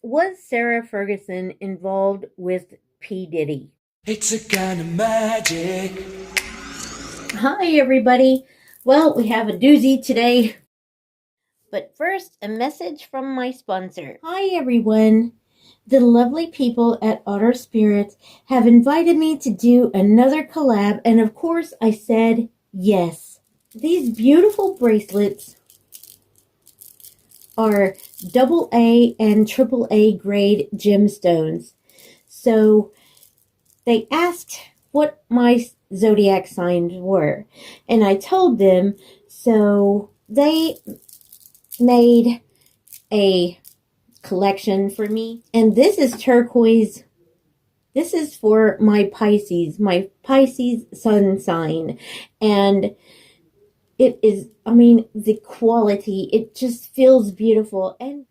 Was Sarah Ferguson involved with P. Diddy? It's a kind of magic. Hi, everybody. Well, we have a doozy today. But first, a message from my sponsor. Hi, everyone. The lovely people at Otter Spirit have invited me to do another collab, and of course, I said yes. These beautiful bracelets are AA and AAA grade gemstones. So they asked what my zodiac signs were, and I told them, so they made a collection for me. And this is turquoise. This is for my Pisces sun sign. And it is, the quality, it just feels beautiful. And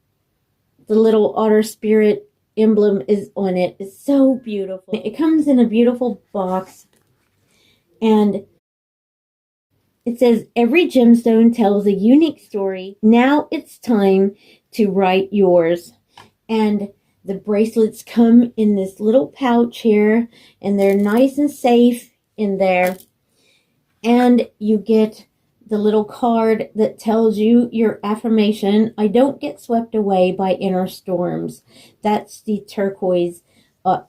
the little otter spirit emblem is on it. It's so beautiful. It comes in a beautiful box. And it says, every gemstone tells a unique story. Now it's time to write yours. And the bracelets come in this little pouch here, and they're nice and safe in there. And you get the little card that tells you your affirmation. I don't get swept away by inner storms. That's the turquoise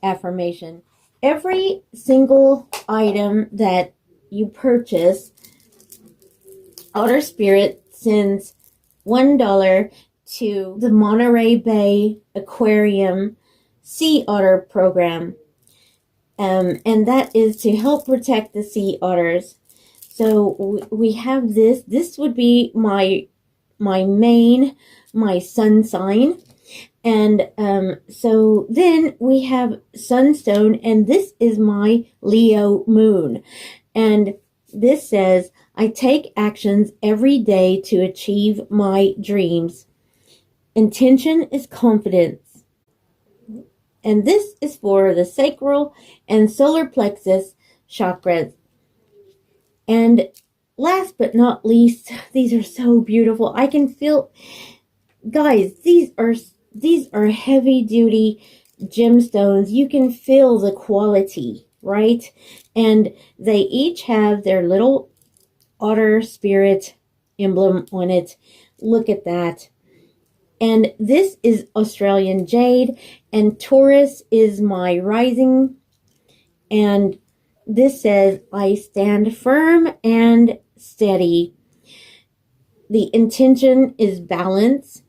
affirmation. Every single item that you purchase, Outer Spirit sends $1 to the Monterey Bay Aquarium Sea Otter Program. And that is to help protect the sea otters. So we have this. This would be my sun sign. And so then we have Sunstone, and this is my Leo moon. And this says, I take actions every day to achieve my dreams. Intention is confidence. And this is for the sacral and solar plexus chakras. And last but not least, these are so beautiful. I can feel, guys, these are heavy duty gemstones. You can feel the quality, right? And they each have their little otter spirit emblem on it. Look at that. And this is Australian jade, and Taurus is my rising. And this says, I stand firm and steady. The intention is balance.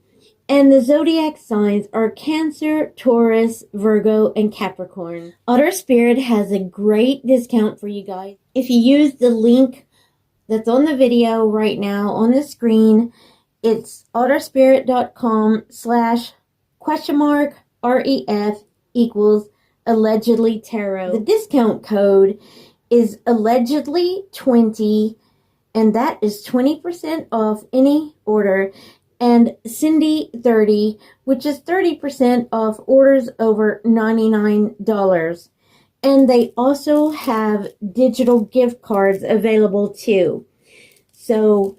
And the zodiac signs are Cancer, Taurus, Virgo, and Capricorn. Otter Spirit has a great discount for you guys. If you use the link that's on the video right now on the screen, it's otterspirit.com/ref equals allegedly tarot. The discount code is allegedly 20, and that is 20% off any order, and Cindy 30, which is 30% off orders over $99. And they also have digital gift cards available too. So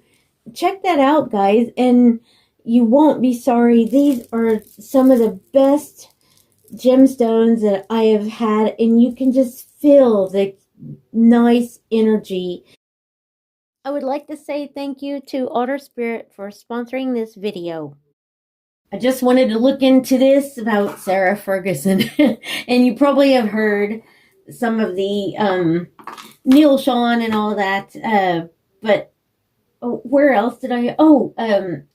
check that out, guys, and you won't be sorry. These are some of the best gemstones that I have had, and you can just feel the nice energy. I would like to say thank you to Otter Spirit for sponsoring this video. I just wanted to look into this about Sarah Ferguson, and you probably have heard some of the Neil Sean and all that, but where else did I?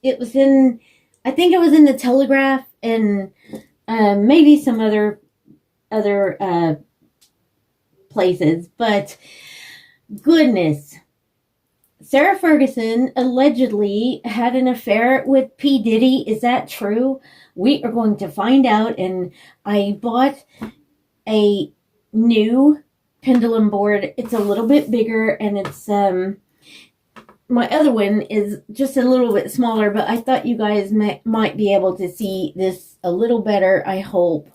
It was in, I think it was in the Telegraph, and maybe some other places. But goodness, Sarah Ferguson allegedly had an affair with P. Diddy. Is that true? We are going to find out. And I bought a new pendulum board. It's a little bit bigger, and it's my other one is just a little bit smaller, but I thought you guys might be able to see this a little better, I hope.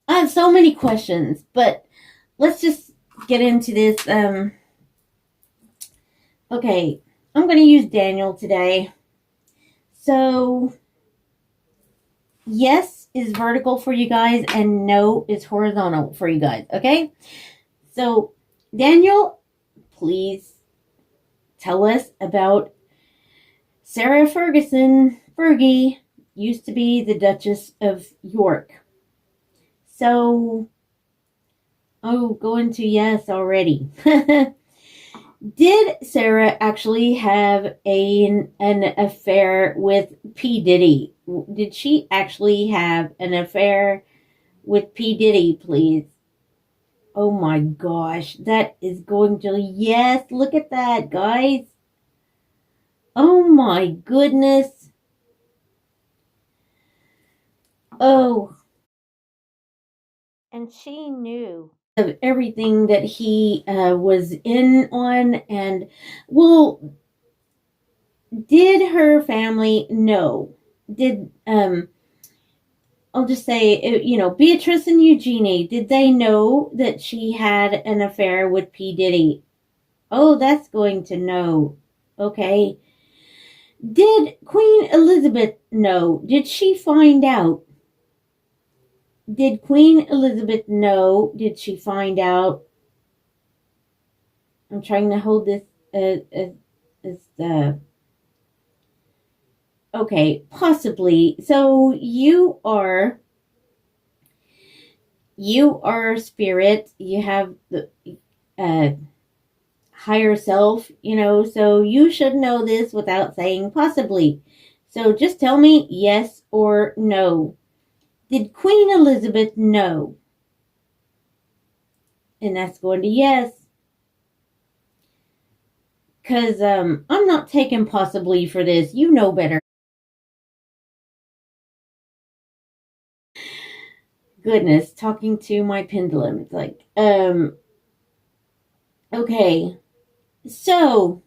I have so many questions, but let's just get into this. Okay, I'm going to use Daniel today. So, yes is vertical for you guys and no is horizontal for you guys. Okay? So, Daniel, please tell us about Sarah Ferguson. Fergie used to be the Duchess of York. So, oh, going to yes already. Did Sarah actually have an affair with P. Diddy? Did she actually have an affair with P. Diddy, please? Oh my gosh, that is going to. Yes, look at that, guys. Oh my goodness. Oh, and she knew of everything that he was in on. And, well, did her family know? Did, I'll just say, Beatrice and Eugenie, did they know that she had an affair with P. Diddy? Oh, that's going to know. Okay. Did Queen Elizabeth know? Did she find out? Did Queen Elizabeth know? Did she find out? I'm trying to hold this okay, possibly. So you are a spirit. You have the uh higher self, so you should know this without saying possibly. So just tell me yes or no. Did Queen Elizabeth know? And that's going to yes. Because I'm not taking possibly for this. You know better. Goodness, talking to my pendulum. It's like, okay. So,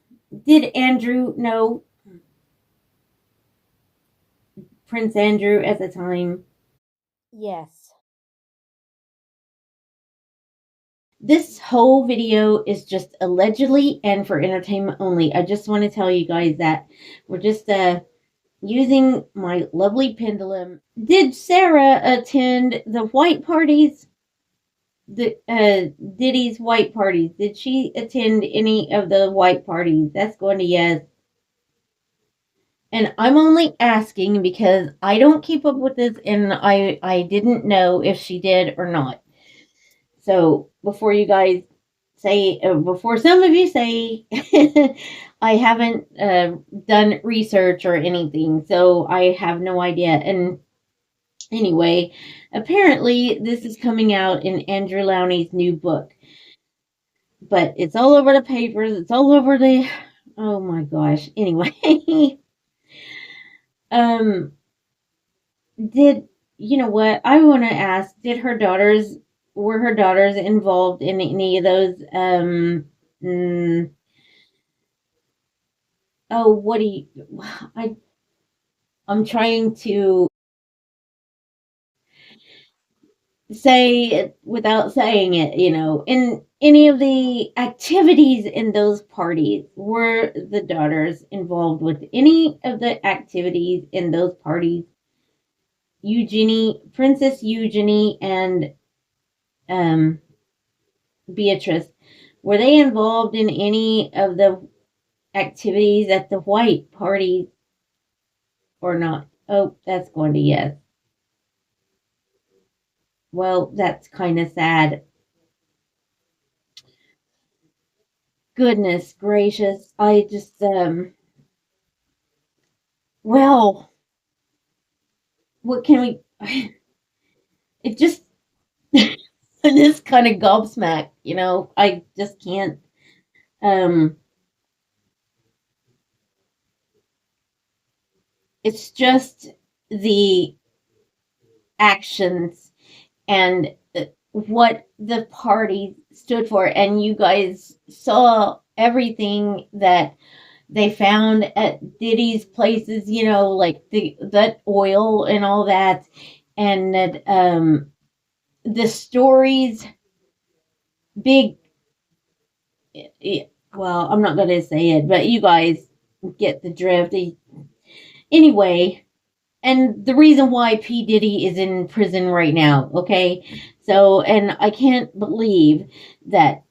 did Andrew know? Prince Andrew at the time? Yes. This whole video is just allegedly and for entertainment only. I just want to tell you guys that we're just using my lovely pendulum. Did Sarah attend the white parties? The Diddy's white parties. Did she attend any of the white parties? That's going to yes. And I'm only asking because I don't keep up with this and I didn't know if she did or not. So before you guys say, before some of you say, I haven't done research or anything, so I have no idea. And anyway, apparently this is coming out in Andrew Lownie's new book, but it's all over the papers. It's all over the. Oh my gosh. Anyway, um, did you know what I want to ask? Did her daughters were her daughters involved in any of those? Mm, oh, what do you? I I'm trying to say it without saying it. In any of the activities in those parties, were the daughters involved with any of the activities in those parties? Eugenie, Princess Eugenie, and um, Beatrice, were they involved in any of the activities at the white party or not? Oh, that's going to yes. Well, that's kind of sad. Goodness gracious. I just, well, what can we, it just, this kind of gobsmack, I just can't, um, it's just the actions and what the party stood for. And you guys saw everything that they found at Diddy's places, like that oil and all that, and that the stories, big. Well, I'm not going to say it, but you guys get the drift. Anyway, and the reason why P. Diddy is in prison right now, okay? So, and I can't believe that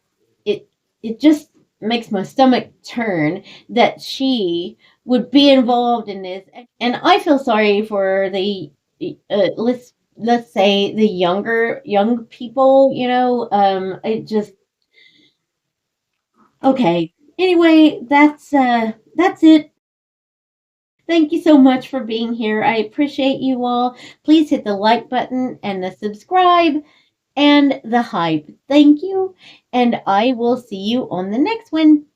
it it just makes my stomach turn that she would be involved in this. And I feel sorry for the let's say the young people, it just okay. Anyway, that's it. Thank you so much for being here. I appreciate you all. Please hit the like button and the subscribe and the hype. Thank you. And I will see you on the next one.